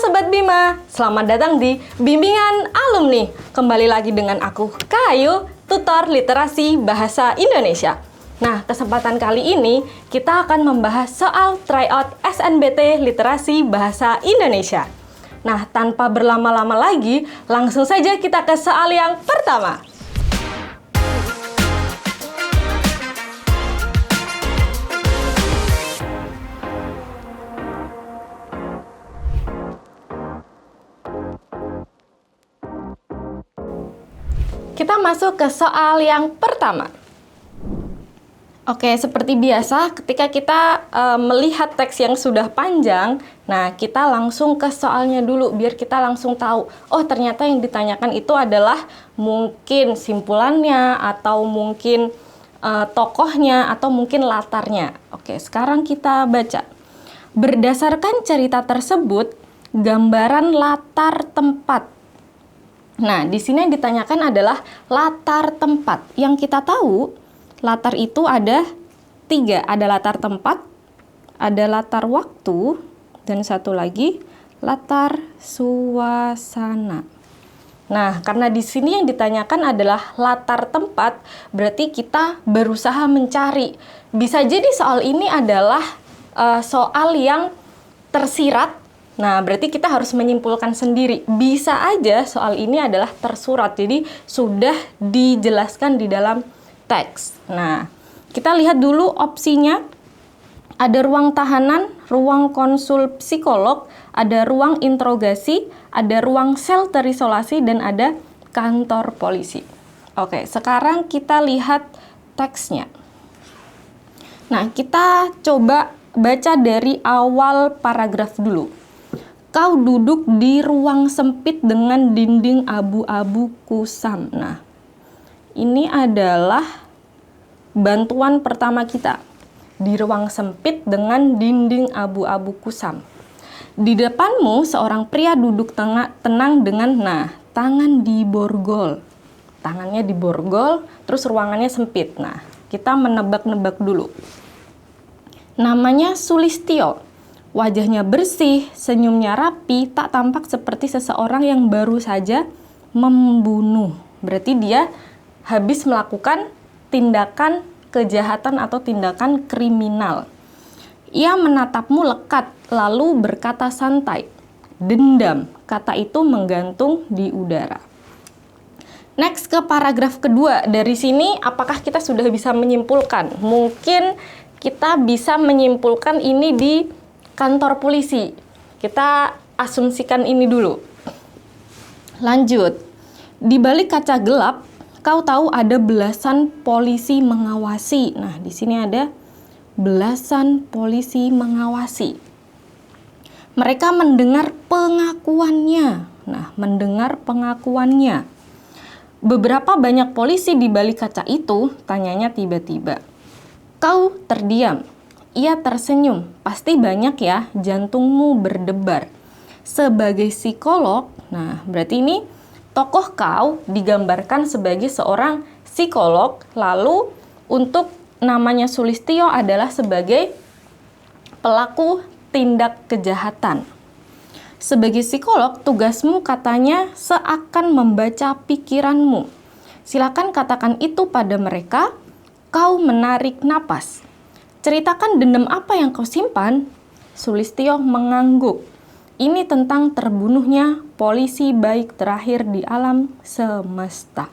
Sobat Bima, selamat datang di Bimbingan Alumni. Kembali lagi dengan aku, Kayu, tutor literasi bahasa Indonesia. Nah, kesempatan kali ini kita akan membahas soal tryout SNBT Literasi Bahasa Indonesia. Nah, tanpa berlama-lama lagi, langsung saja kita ke soal yang pertama. Kita masuk ke soal yang pertama. Oke, seperti biasa ketika kita melihat teks yang sudah panjang, nah kita langsung ke soalnya dulu biar kita langsung tahu, oh ternyata yang ditanyakan itu adalah mungkin simpulannya atau mungkin tokohnya atau mungkin latarnya. Oke, sekarang kita baca. Berdasarkan cerita tersebut, gambaran latar tempat. Nah, di sini yang ditanyakan adalah latar tempat. Yang kita tahu, latar itu ada 3. Ada latar tempat, ada latar waktu, dan satu lagi latar suasana. Nah, karena di sini yang ditanyakan adalah latar tempat, berarti kita berusaha mencari. Bisa jadi soal ini adalah soal yang tersirat. Nah, berarti kita harus menyimpulkan sendiri. Bisa aja soal ini adalah tersurat, jadi sudah dijelaskan di dalam teks. Nah, kita lihat dulu opsinya. Ada ruang tahanan, ruang konsul psikolog, ada ruang interogasi, ada ruang sel terisolasi, dan ada kantor polisi. Oke, sekarang kita lihat teksnya. Nah, kita coba baca dari awal paragraf dulu. Kau duduk di ruang sempit dengan dinding abu-abu kusam. Nah, ini adalah bantuan pertama kita. Di ruang sempit dengan dinding abu-abu kusam. Di depanmu seorang pria duduk tenang dengan, tangan diborgol. Tangannya diborgol, terus ruangannya sempit. Nah, kita menebak-nebak dulu. Namanya Sulistyo. Wajahnya bersih, senyumnya rapi, tak tampak seperti seseorang yang baru saja membunuh. Berarti dia habis melakukan tindakan kejahatan atau tindakan kriminal. Ia menatapmu lekat, lalu berkata santai. Dendam, kata itu menggantung di udara. Next ke paragraf kedua. Dari sini apakah kita sudah bisa menyimpulkan? Mungkin kita bisa menyimpulkan ini di kantor polisi. Kita asumsikan ini dulu. Lanjut. Di balik kaca gelap, kau tahu ada belasan polisi mengawasi. Nah, di sini ada belasan polisi mengawasi. Mereka mendengar pengakuannya. Nah, mendengar pengakuannya. Beberapa banyak polisi di balik kaca itu, tanyanya tiba-tiba. Kau terdiam. Ia tersenyum, pasti banyak ya, jantungmu berdebar. Sebagai psikolog, nah berarti ini tokoh kau digambarkan sebagai seorang psikolog, lalu untuk namanya Sulistyo adalah sebagai pelaku tindak kejahatan. Sebagai psikolog, tugasmu katanya seakan membaca pikiranmu. Silakan katakan itu pada mereka, kau menarik napas. Ceritakan dendam apa yang kau simpan? Sulistyo mengangguk. Ini tentang terbunuhnya polisi baik terakhir di alam semesta.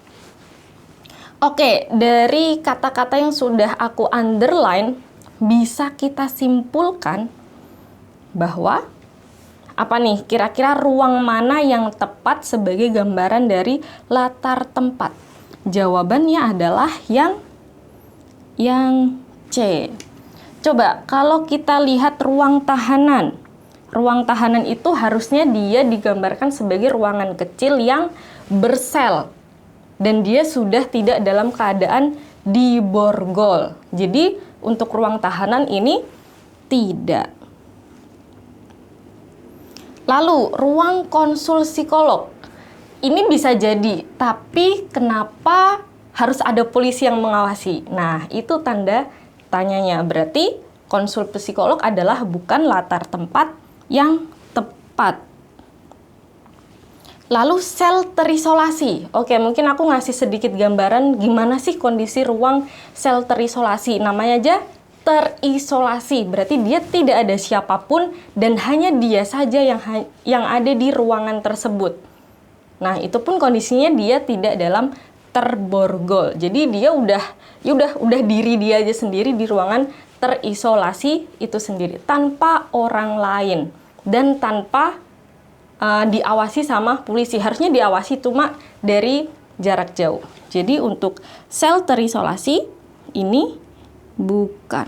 Oke, dari kata-kata yang sudah aku underline, bisa kita simpulkan bahwa apa nih? Kira-kira ruang mana yang tepat sebagai gambaran dari latar tempat? Jawabannya adalah yang C. Coba, kalau kita lihat ruang tahanan. Ruang tahanan itu harusnya dia digambarkan sebagai ruangan kecil yang bersel. Dan dia sudah tidak dalam keadaan diborgol. Jadi, untuk ruang tahanan ini tidak. Lalu, ruang konsul psikolog. Ini bisa jadi, tapi kenapa harus ada polisi yang mengawasi? Nah, itu tanda tanyanya. Berarti konsul psikolog adalah bukan latar tempat yang tepat. Lalu sel terisolasi. Oke, mungkin aku ngasih sedikit gambaran gimana sih kondisi ruang sel terisolasi. Namanya aja terisolasi. Berarti dia tidak ada siapapun dan hanya dia saja yang ada di ruangan tersebut. Nah, itu pun kondisinya dia tidak dalam terborgol. Jadi dia udah diri dia aja sendiri di ruangan terisolasi itu sendiri tanpa orang lain dan tanpa diawasi sama polisi. Harusnya diawasi cuma dari jarak jauh. Jadi untuk sel terisolasi ini bukan.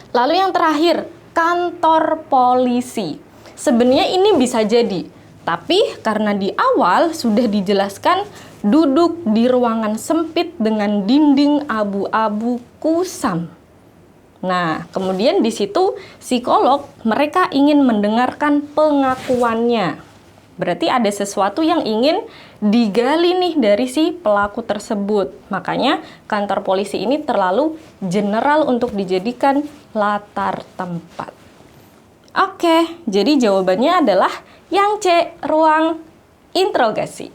Lalu yang terakhir, kantor polisi. Sebenarnya ini bisa jadi, tapi karena di awal sudah dijelaskan duduk di ruangan sempit dengan dinding abu-abu kusam. Nah, kemudian di situ psikolog mereka ingin mendengarkan pengakuannya. Berarti ada sesuatu yang ingin digali nih dari si pelaku tersebut. Makanya kantor polisi ini terlalu general untuk dijadikan latar tempat. Oke, jadi jawabannya adalah yang C, ruang interogasi.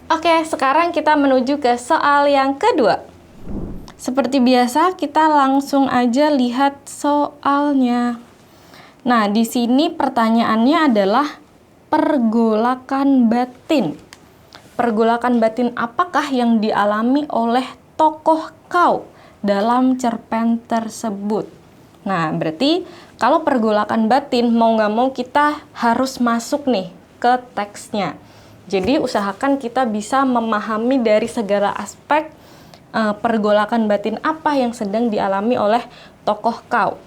Oke, sekarang kita menuju ke soal yang kedua. Seperti biasa, kita langsung aja lihat soalnya. Nah, di sini pertanyaannya adalah pergolakan batin. Pergolakan batin apakah yang dialami oleh tokoh Kau dalam cerpen tersebut? Nah, berarti kalau pergolakan batin, mau nggak mau kita harus masuk nih ke teksnya. Jadi usahakan kita bisa memahami dari segala aspek pergolakan batin apa yang sedang dialami oleh tokoh Kau.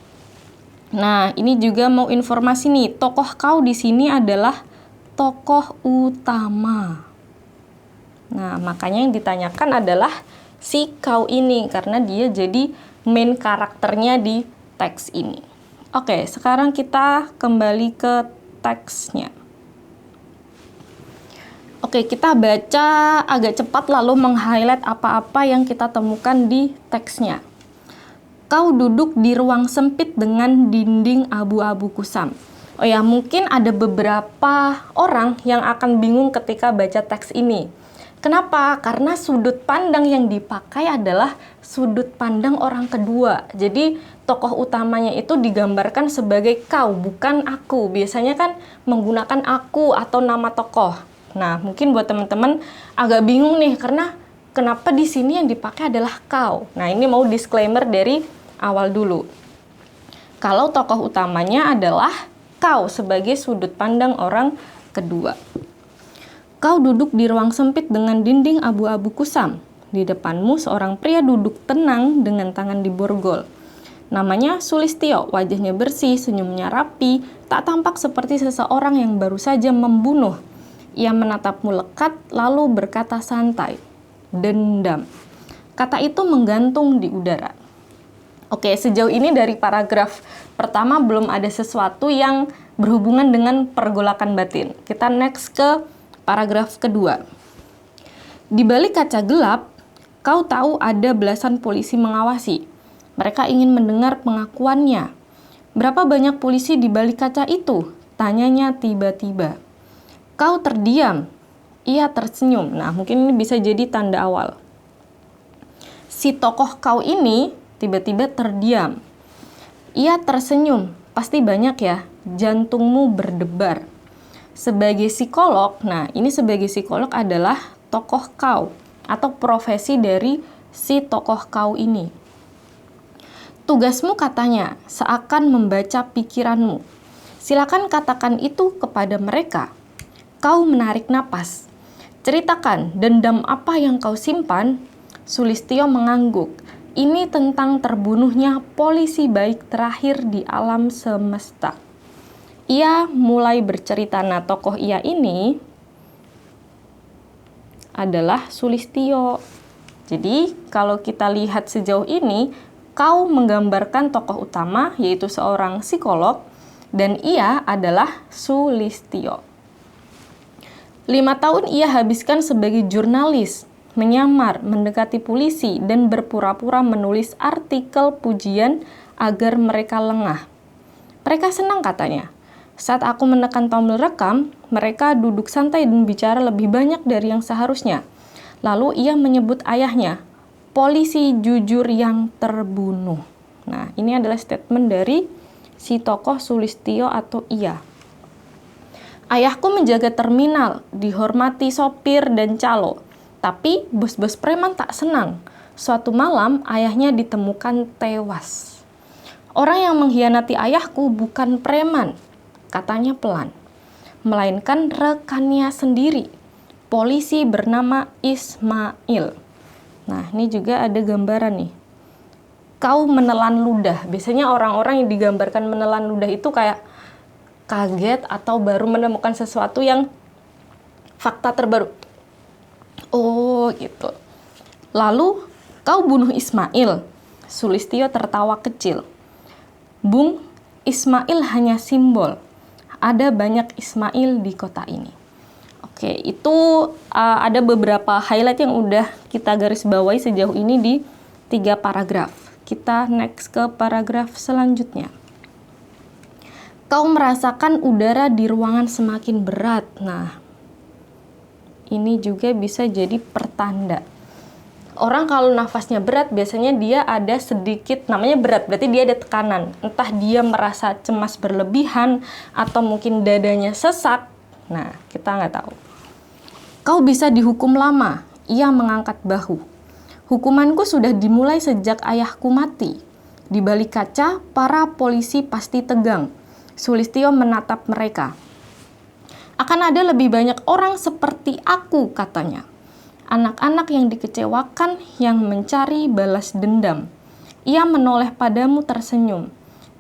Nah, ini juga mau informasi nih, tokoh Kau di sini adalah tokoh utama. Nah, makanya yang ditanyakan adalah si Kau ini karena dia jadi main karakternya di teks ini. Oke, sekarang kita kembali ke teksnya. Oke, kita baca agak cepat lalu meng-highlight apa-apa yang kita temukan di teksnya. Kau duduk di ruang sempit dengan dinding abu-abu kusam. Oh ya, mungkin ada beberapa orang yang akan bingung ketika baca teks ini. Kenapa? Karena sudut pandang yang dipakai adalah sudut pandang orang kedua. Jadi tokoh utamanya itu digambarkan sebagai kau, bukan aku. Biasanya kan menggunakan aku atau nama tokoh. Nah, mungkin buat teman-teman agak bingung nih karena kenapa di sini yang dipakai adalah kau. Nah, ini mau disclaimer dari awal dulu. Kalau tokoh utamanya adalah kau sebagai sudut pandang orang kedua. Kau duduk di ruang sempit dengan dinding abu-abu kusam. Di depanmu seorang pria duduk tenang dengan tangan di borgol. Namanya Sulistyo, wajahnya bersih, senyumnya rapi, tak tampak seperti seseorang yang baru saja membunuh. Ia menatapmu lekat lalu berkata santai, dendam. Kata itu menggantung di udara. Oke, sejauh ini dari paragraf pertama belum ada sesuatu yang berhubungan dengan pergolakan batin. Kita next ke paragraf kedua. Di balik kaca gelap, kau tahu ada belasan polisi mengawasi. Mereka ingin mendengar pengakuannya. Berapa banyak polisi di balik kaca itu? Tanyanya tiba-tiba. Kau terdiam. Ia tersenyum. Nah, mungkin ini bisa jadi tanda awal. Si tokoh kau ini tiba-tiba terdiam. Ia tersenyum. Pasti banyak ya. Jantungmu berdebar. Sebagai psikolog, nah ini sebagai psikolog adalah tokoh kau atau profesi dari si tokoh kau ini. Tugasmu katanya seakan membaca pikiranmu. Silakan katakan itu kepada mereka. Kau menarik napas. Ceritakan dendam apa yang kau simpan. Sulistyo mengangguk. Ini tentang terbunuhnya polisi baik terakhir di alam semesta. Ia mulai bercerita. Nah, tokoh ia ini adalah Sulistyo. Jadi, kalau kita lihat sejauh ini, kau menggambarkan tokoh utama, yaitu seorang psikolog, dan ia adalah Sulistyo. 5 tahun ia habiskan sebagai jurnalis, menyamar, mendekati polisi, dan berpura-pura menulis artikel pujian agar mereka lengah. Mereka senang katanya. Saat aku menekan tombol rekam, mereka duduk santai dan bicara lebih banyak dari yang seharusnya. Lalu ia menyebut ayahnya, polisi jujur yang terbunuh. Nah, ini adalah statement dari si tokoh Sulistyo atau Ia. Ayahku menjaga terminal, dihormati sopir dan calo. Tapi bos-bos preman tak senang. Suatu malam, ayahnya ditemukan tewas. Orang yang mengkhianati ayahku bukan preman, katanya pelan, melainkan rekannya sendiri, polisi bernama Ismail. Nah, ini juga ada gambaran nih. Kau menelan ludah. Biasanya orang-orang yang digambarkan menelan ludah itu kayak kaget atau baru menemukan sesuatu yang fakta terbaru. Oh, gitu. Lalu, kau bunuh Ismail. Sulistyo tertawa kecil. Bung, Ismail hanya simbol. Ada banyak Ismail di kota ini. Oke, itu ada beberapa highlight yang udah kita garis bawahi sejauh ini di 3 paragraf. Kita next ke paragraf selanjutnya. Kau merasakan udara di ruangan semakin berat. Nah, ini juga bisa jadi pertanda. Orang kalau nafasnya berat, biasanya dia ada sedikit, namanya berat, berarti dia ada tekanan. Entah dia merasa cemas berlebihan, atau mungkin dadanya sesak. Nah, kita nggak tahu. Kau bisa dihukum lama, ia mengangkat bahu. Hukumanku sudah dimulai sejak ayahku mati. Di balik kaca, para polisi pasti tegang. Sulistyo menatap mereka. Akan ada lebih banyak orang seperti aku, katanya. Anak-anak yang dikecewakan, yang mencari balas dendam. Ia menoleh padamu tersenyum,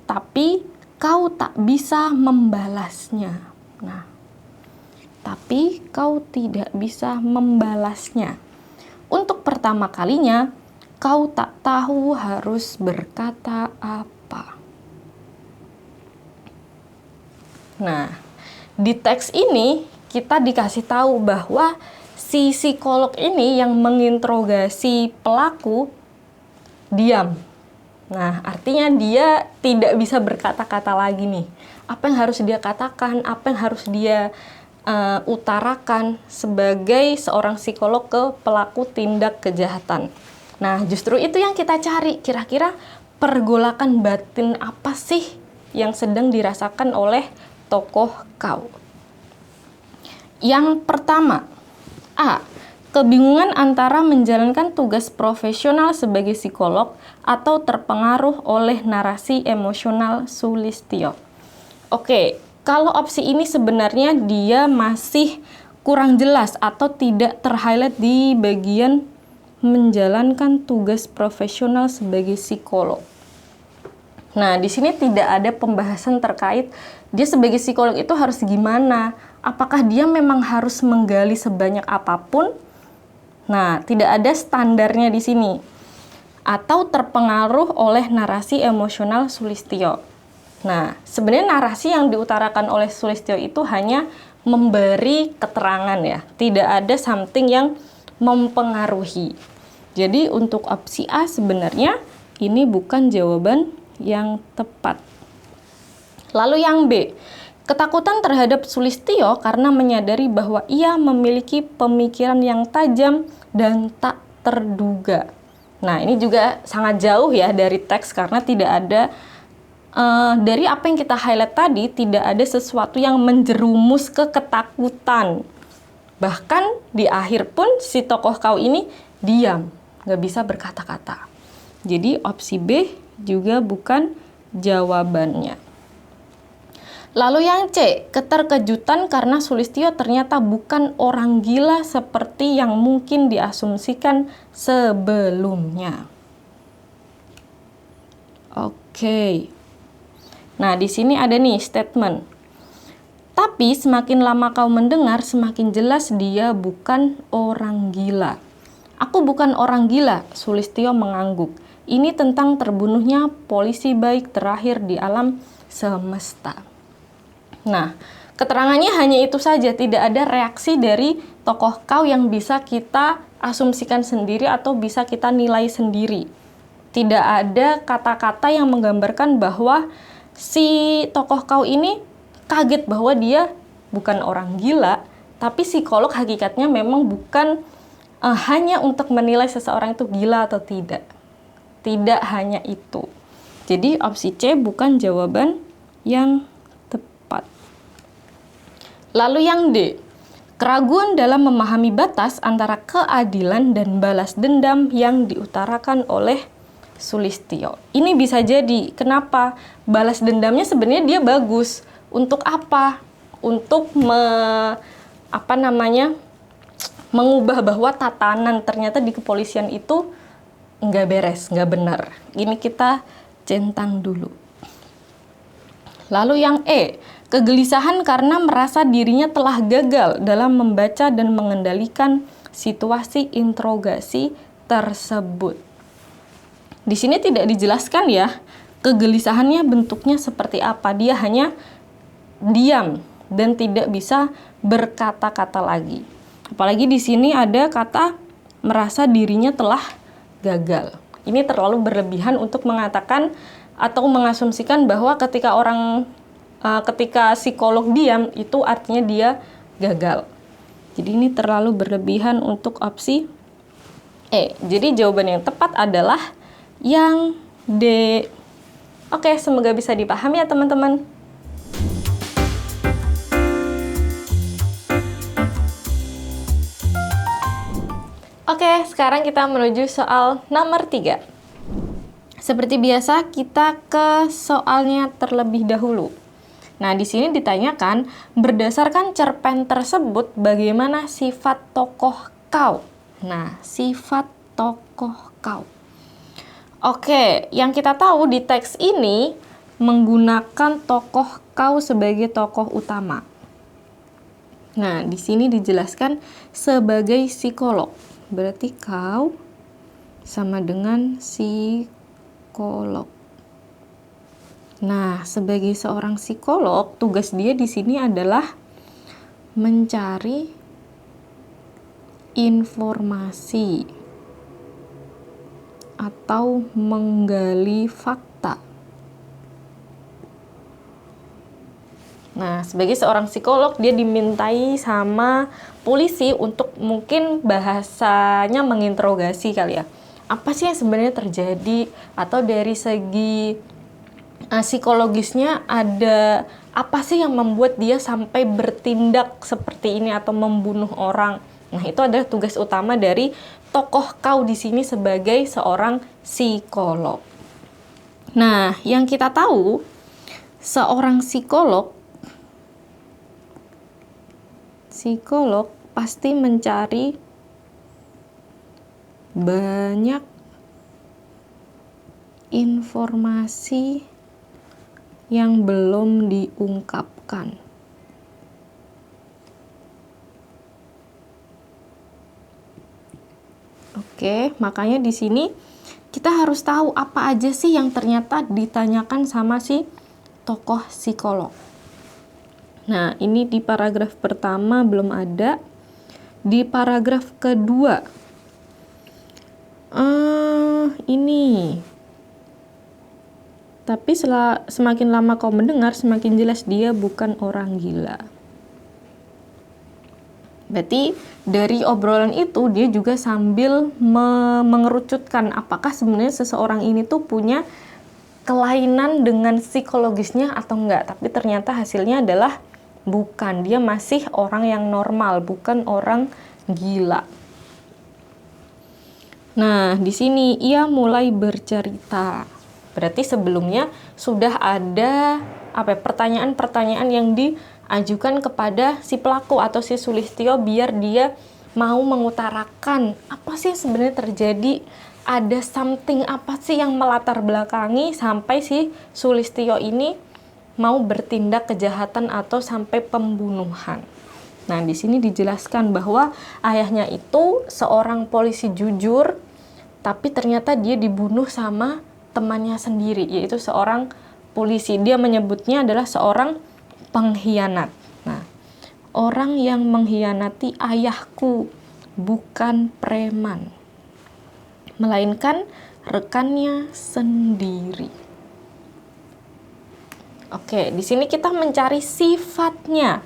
tapi kau tak bisa membalasnya. Nah, tapi kau tidak bisa membalasnya. Untuk pertama kalinya, kau tak tahu harus berkata apa. Nah, di teks ini kita dikasih tahu bahwa si psikolog ini yang menginterogasi pelaku diam. Nah, artinya dia tidak bisa berkata-kata lagi nih. Apa yang harus dia katakan, apa yang harus dia utarakan sebagai seorang psikolog ke pelaku tindak kejahatan. Nah, justru itu yang kita cari. Kira-kira pergolakan batin apa sih yang sedang dirasakan oleh tokoh kau? Yang pertama, A. Kebingungan antara menjalankan tugas profesional sebagai psikolog atau terpengaruh oleh narasi emosional Sulistyo. Oke, kalau opsi ini sebenarnya dia masih kurang jelas atau tidak ter-highlight di bagian menjalankan tugas profesional sebagai psikolog. Nah, di sini tidak ada pembahasan terkait dia sebagai psikolog itu harus gimana. Apakah dia memang harus menggali sebanyak apapun? Nah, tidak ada standarnya di sini. Atau terpengaruh oleh narasi emosional Sulistyo. Nah, sebenarnya narasi yang diutarakan oleh Sulistyo itu hanya memberi keterangan ya. Tidak ada something yang mempengaruhi. Jadi untuk opsi A sebenarnya ini bukan jawaban yang tepat. Lalu yang B. Ketakutan terhadap Sulistyo karena menyadari bahwa ia memiliki pemikiran yang tajam dan tak terduga. Nah, ini juga sangat jauh ya dari teks karena tidak ada, dari apa yang kita highlight tadi, tidak ada sesuatu yang menjerumus ke ketakutan. Bahkan di akhir pun si tokoh kau ini diam, nggak bisa berkata-kata. Jadi opsi B juga bukan jawabannya. Lalu yang C, keterkejutan karena Sulistyo ternyata bukan orang gila seperti yang mungkin diasumsikan sebelumnya. Oke. Nah, di sini ada nih statement. Tapi semakin lama kau mendengar, semakin jelas dia bukan orang gila. Aku bukan orang gila, Sulistyo mengangguk. Ini tentang terbunuhnya polisi baik terakhir di alam semesta. Nah, keterangannya hanya itu saja, tidak ada reaksi dari tokoh kau yang bisa kita asumsikan sendiri atau bisa kita nilai sendiri. Tidak ada kata-kata yang menggambarkan bahwa si tokoh kau ini kaget bahwa dia bukan orang gila, tapi psikolog hakikatnya memang bukan hanya untuk menilai seseorang itu gila atau tidak. Tidak hanya itu. Jadi opsi C bukan jawaban yang tepat. Lalu yang D, keraguan dalam memahami batas antara keadilan dan balas dendam yang diutarakan oleh Sulistyo. Ini bisa jadi kenapa balas dendamnya sebenarnya dia bagus. Untuk apa? Untuk mengubah bahwa tatanan ternyata di kepolisian itu nggak beres, nggak benar. Ini kita centang dulu. Lalu yang E, kegelisahan karena merasa dirinya telah gagal dalam membaca dan mengendalikan situasi interogasi tersebut. Di sini tidak dijelaskan ya, kegelisahannya bentuknya seperti apa. Dia hanya diam dan tidak bisa berkata-kata lagi. Apalagi di sini ada kata merasa dirinya telah gagal. Ini terlalu berlebihan untuk mengatakan atau mengasumsikan bahwa ketika psikolog diam itu artinya dia gagal. Jadi ini terlalu berlebihan untuk opsi E. Jadi jawaban yang tepat adalah yang D. Oke, semoga bisa dipahami ya teman-teman. Oke, sekarang kita menuju soal nomor 3. Seperti biasa, kita ke soalnya terlebih dahulu. Nah, di sini ditanyakan, berdasarkan cerpen tersebut, bagaimana sifat tokoh kau? Nah, sifat tokoh kau. Oke, yang kita tahu di teks ini menggunakan tokoh kau sebagai tokoh utama. Nah, di sini dijelaskan sebagai psikolog. Berarti kau sama dengan psikolog. Nah, sebagai seorang psikolog, tugas dia di sini adalah mencari informasi atau menggali fakta. Nah, sebagai seorang psikolog, dia dimintai sama polisi untuk mungkin bahasanya menginterogasi kali ya. Apa sih yang sebenarnya terjadi? Atau dari segi psikologisnya ada apa sih yang membuat dia sampai bertindak seperti ini atau membunuh orang? Nah, itu adalah tugas utama dari tokoh kau di sini sebagai seorang psikolog. Nah, yang kita tahu, seorang psikolog pasti mencari banyak informasi yang belum diungkapkan. Oke, makanya di sini kita harus tahu apa aja sih yang ternyata ditanyakan sama si tokoh psikolog. Nah, ini di paragraf pertama belum ada. Di paragraf kedua, ini. Tapi semakin lama kau mendengar, semakin jelas dia bukan orang gila. Berarti dari obrolan itu dia juga sambil mengerucutkan apakah sebenarnya seseorang ini tuh punya kelainan dengan psikologisnya atau enggak. Tapi ternyata hasilnya adalah bukan. Dia masih orang yang normal, bukan orang gila. Nah, di sini ia mulai bercerita. Berarti sebelumnya sudah ada pertanyaan-pertanyaan yang diajukan kepada si pelaku atau si Sulistyo biar dia mau mengutarakan apa sih yang sebenarnya terjadi, ada something apa sih yang melatar belakangi sampai si Sulistyo ini mau bertindak kejahatan atau sampai pembunuhan. Nah, di sini dijelaskan bahwa ayahnya itu seorang polisi jujur, tapi ternyata dia dibunuh sama temannya sendiri, yaitu seorang polisi. Dia menyebutnya adalah seorang pengkhianat. Nah, orang yang mengkhianati ayahku bukan preman, melainkan rekannya sendiri. Oke, di sini kita mencari sifatnya.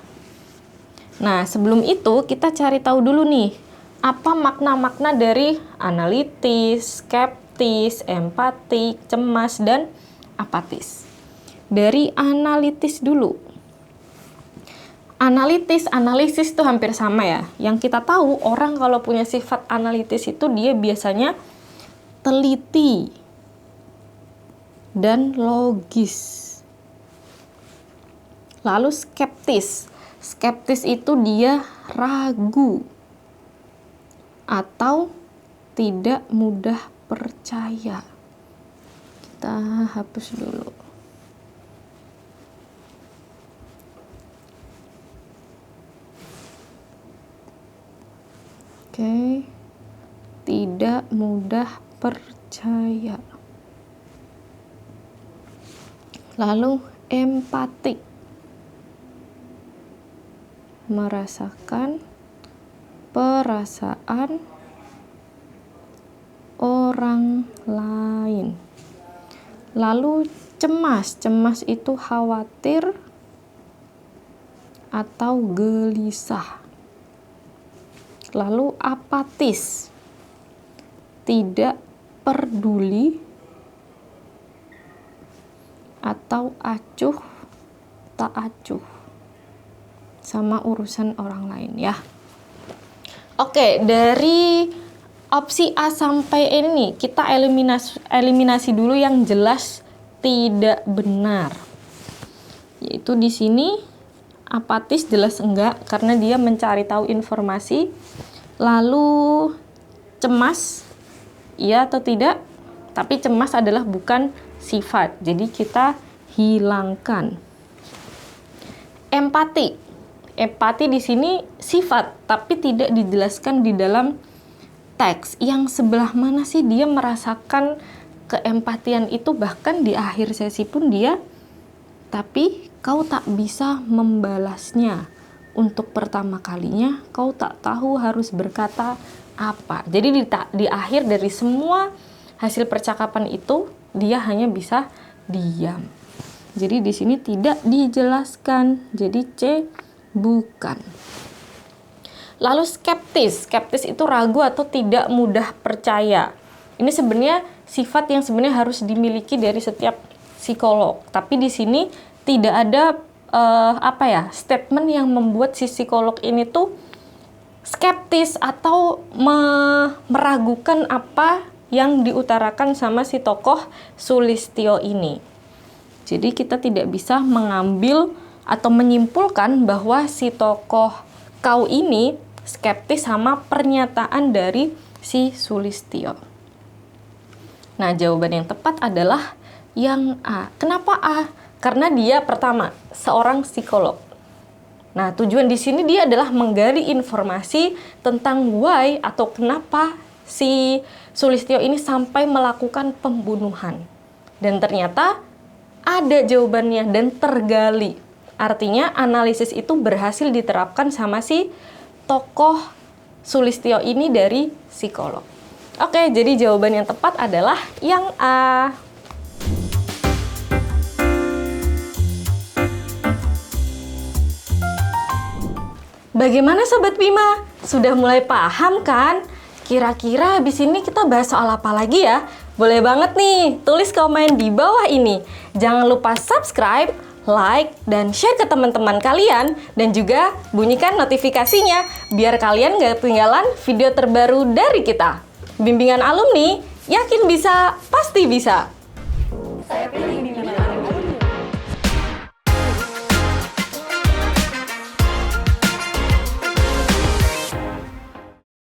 Nah, sebelum itu kita cari tahu dulu nih, apa makna-makna dari analitis, skeptis, empatik, cemas, dan apatis. Dari analitis dulu. Analisis itu hampir sama ya. Yang kita tahu, orang kalau punya sifat analitis itu dia biasanya teliti dan logis. Lalu skeptis. Skeptis itu dia ragu atau tidak mudah percaya. Kita hapus dulu. Oke. Tidak mudah percaya. Lalu empatik. Merasakan perasaan orang lain. Lalu cemas. Cemas itu khawatir atau gelisah. Lalu apatis. Tidak peduli atau acuh tak acuh sama urusan orang lain ya. Oke, dari opsi A sampai ini kita eliminasi dulu yang jelas tidak benar. Yaitu di sini apatis jelas enggak karena dia mencari tahu informasi. Lalu cemas iya atau tidak? Tapi cemas adalah bukan sifat. Jadi kita hilangkan. Empati. Empati di sini sifat, tapi tidak dijelaskan di dalam teks. Yang sebelah mana sih dia merasakan keempatian itu, bahkan di akhir sesi pun dia, tapi kau tak bisa membalasnya. Untuk pertama kalinya, kau tak tahu harus berkata apa. Jadi di akhir dari semua hasil percakapan itu, dia hanya bisa diam. Jadi di sini tidak dijelaskan. Jadi C bukan. Lalu skeptis. Skeptis itu ragu atau tidak mudah percaya. Ini sebenarnya sifat yang sebenarnya harus dimiliki dari setiap psikolog. Tapi di sini tidak ada statement yang membuat si psikolog ini tuh skeptis atau meragukan apa yang diutarakan sama si tokoh Sulistyo ini. Jadi kita tidak bisa mengambil atau menyimpulkan bahwa si tokoh kau ini skeptis sama pernyataan dari si Sulistyo. Nah, jawaban yang tepat adalah yang A. Kenapa A? Karena dia pertama seorang psikolog. Nah, tujuan di sini dia adalah menggali informasi tentang why atau kenapa si Sulistyo ini sampai melakukan pembunuhan. Dan ternyata ada jawabannya dan tergali. Artinya analisis itu berhasil diterapkan sama si tokoh Sulistyo ini dari psikolog. Oke, jadi jawaban yang tepat adalah yang A. Bagaimana Sobat Bima? Sudah mulai paham kan? Kira-kira habis ini kita bahas soal apa lagi ya? Boleh banget nih, tulis komen di bawah ini. Jangan lupa subscribe, like, dan share ke teman-teman kalian. Dan juga bunyikan notifikasinya, biar kalian gak ketinggalan video terbaru dari kita. Bimbingan alumni, yakin bisa, pasti bisa. Saya pilih